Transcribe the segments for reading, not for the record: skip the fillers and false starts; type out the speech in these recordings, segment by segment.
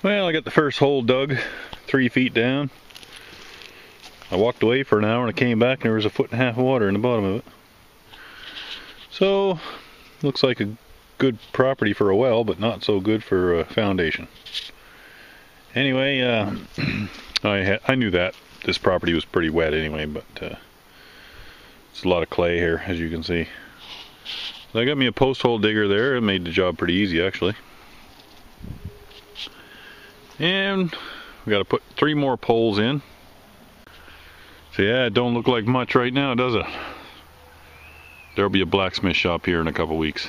Well, I got the first hole dug 3 feet down. I walked away for an hour and I came back and there was 1.5 feet of water in the bottom of it. So, looks like a good property for a well, but not so good for a foundation. Anyway, I knew that this property was pretty wet anyway, but it's a lot of clay here, as you can see. So I got me a post hole digger there. It made the job pretty easy, actually. And we got to put 3 more poles in. So yeah, it don't look like much right now, does it? There'll be a blacksmith shop here in a couple weeks.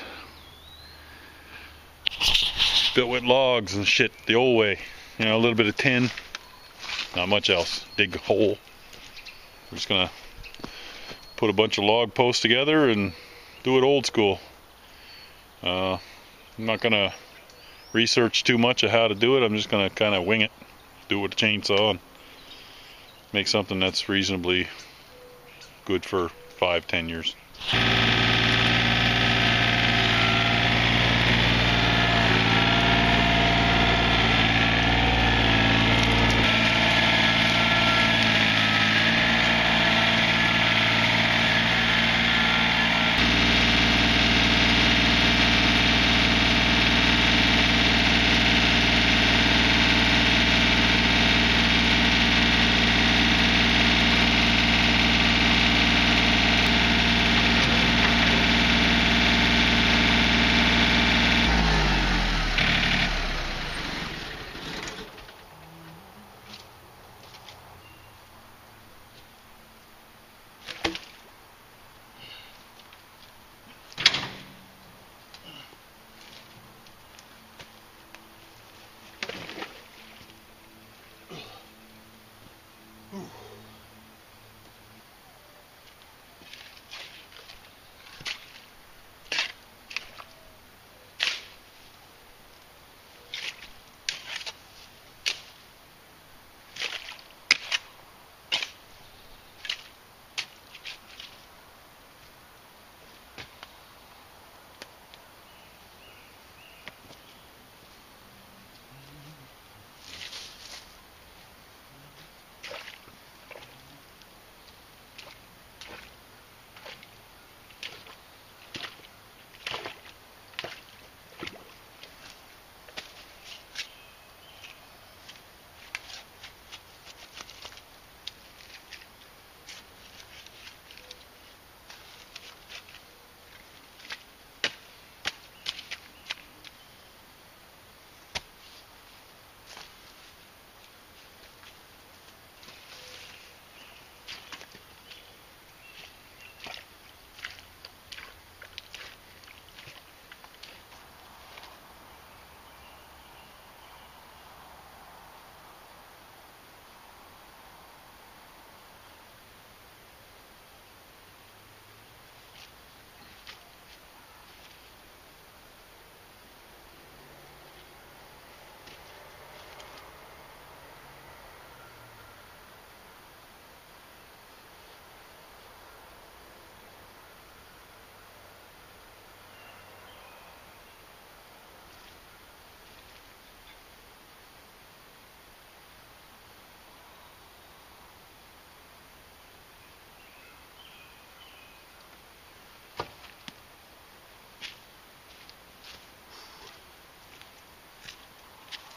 Built with logs and shit the old way. You know, a little bit of tin. Not much else. Dig a hole. We're just gonna put a bunch of log posts together and do it old school. I'm not gonna research too much of how to do it. I'm just gonna kind of wing it. Do it with a chainsaw and make something that's reasonably good for 5-10 years.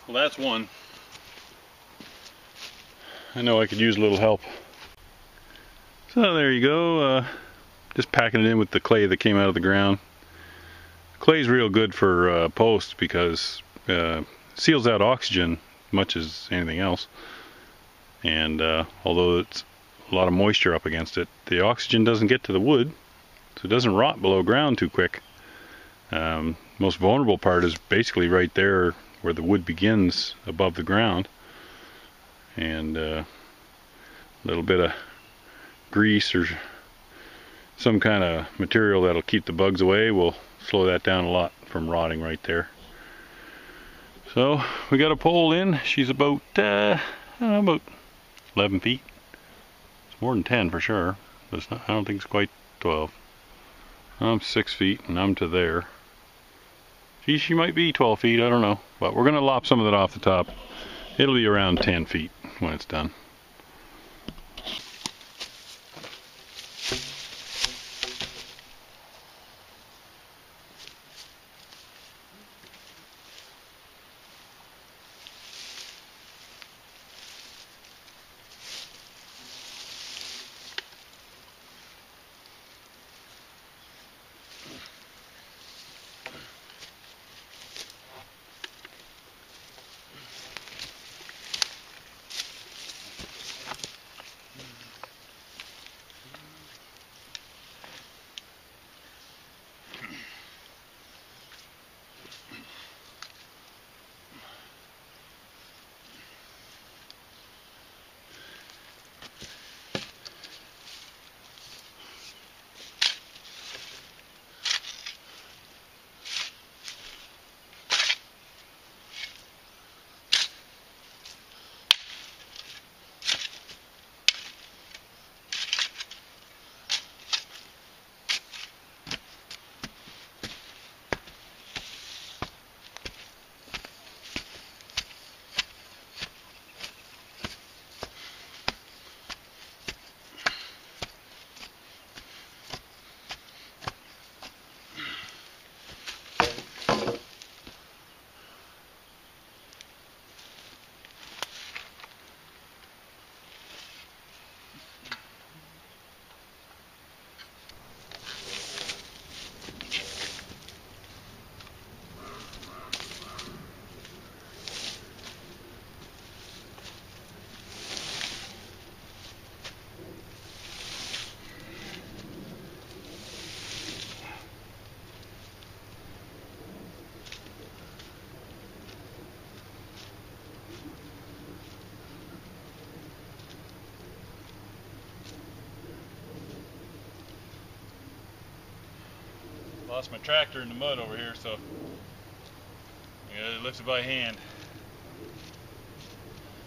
Well, that's one. I know I could use a little help. So there you go. Just packing it in with the clay that came out of the ground. Clay's real good for posts because seals out oxygen much as anything else. And although it's a lot of moisture up against it, the oxygen doesn't get to the wood, so it doesn't rot below ground too quick. Most vulnerable part is basically right there where the wood begins above the ground, and a little bit of grease or some kind of material that'll keep the bugs away will slow that down a lot from rotting right there. So we got a pole in. She's about I don't know, about 11 feet. It's more than 10 for sure, but it's not, I don't think it's quite 12. I'm 6 feet and I'm to there. She might be 12 feet, I don't know. But we're going to lop some of it off the top. It'll be around 10 feet when it's done. Lost my tractor in the mud over here, so I gotta lift it by hand.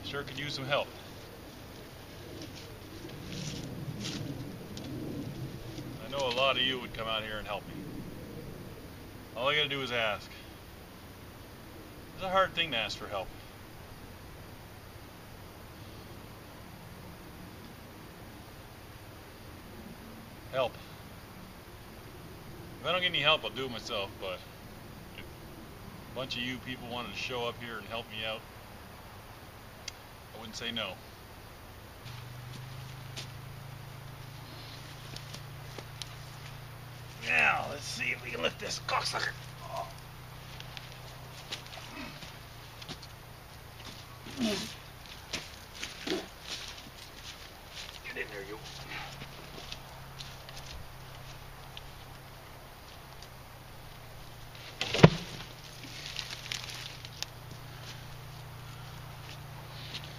Sure could use some help. I know a lot of you would come out here and help me. All I gotta do is ask. It's a hard thing to ask for help. Help. If I don't get any help, I'll do it myself, but if a bunch of you people wanted to show up here and help me out, I wouldn't say no. Now, let's see if we can lift this cocksucker. Oh. Get in there, you.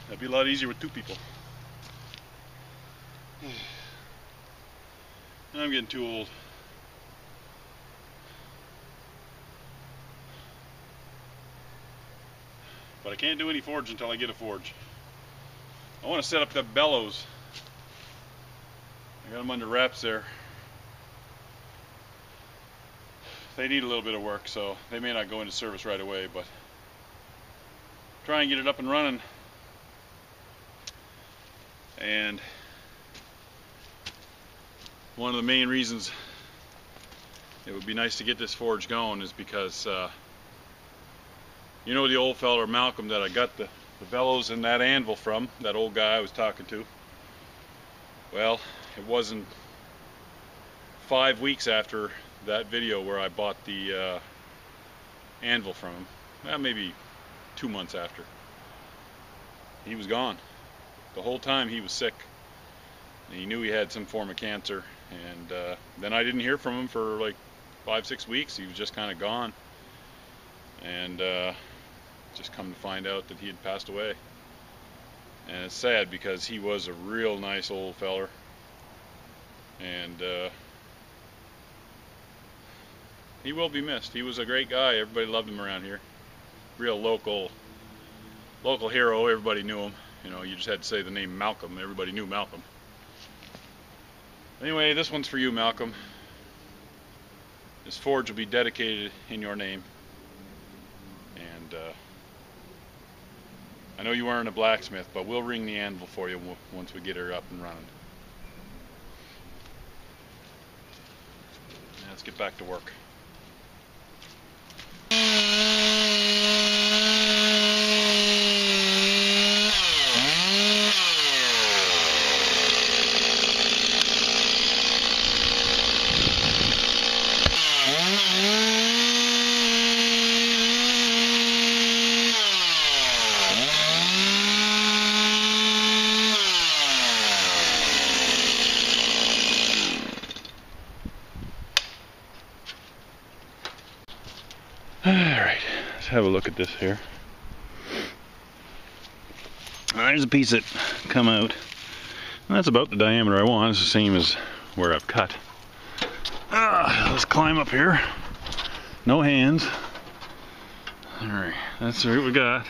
That'd be a lot easier with two people. I'm getting too old. But I can't do any forge until I get a forge. I want to set up that bellows. I got them under wraps there. They need a little bit of work, so they may not go into service right away, but try and get it up and running. And one of the main reasons it would be nice to get this forge going is because you know the old feller Malcolm that I got the bellows and that anvil from, that old guy I was talking to? Well, it wasn't 5 weeks after that video where I bought the anvil from him. Well, maybe 2 months after. He was gone. The whole time he was sick. And he knew he had some form of cancer. And then I didn't hear from him for like 5-6 weeks. He was just kind of gone. And just come to find out that he had passed away. And it's sad because he was a real nice old feller. And he will be missed. He was a great guy. Everybody loved him around here. Real local hero. Everybody knew him. You know, you just had to say the name Malcolm. Everybody knew Malcolm. Anyway, this one's for you, Malcolm. This forge will be dedicated in your name. And I know you aren't a blacksmith, but we'll ring the anvil for you once we get her up and running. Now let's get back to work. Alright, let's have a look at this here. There's a piece that come out. And that's about the diameter I want. It's the same as where I've cut. Let's climb up here. No hands. Alright, that's what we got.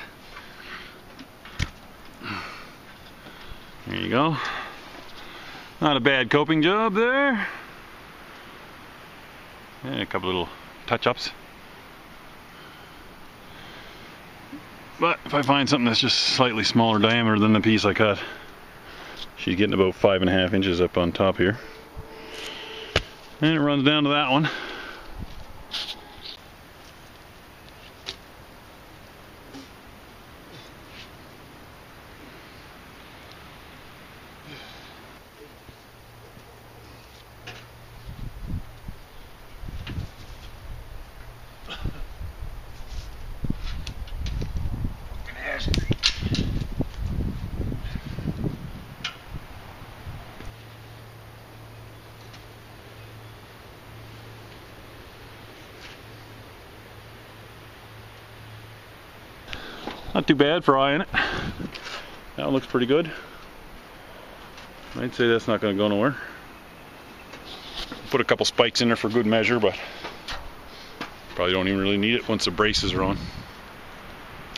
There you go. Not a bad coping job there. And a couple little touch-ups. But if I find something that's just slightly smaller diameter than the piece I cut, she's getting about 5.5 inches up on top here. And it runs down to that one. Not too bad for eyeing it. That one looks pretty good. I'd say that's not going to go nowhere. Put a couple spikes in there for good measure, but probably don't even really need it once the braces are on.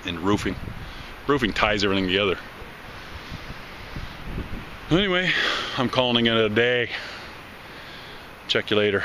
And roofing. Roofing ties everything together. Anyway, I'm calling it a day. Check you later.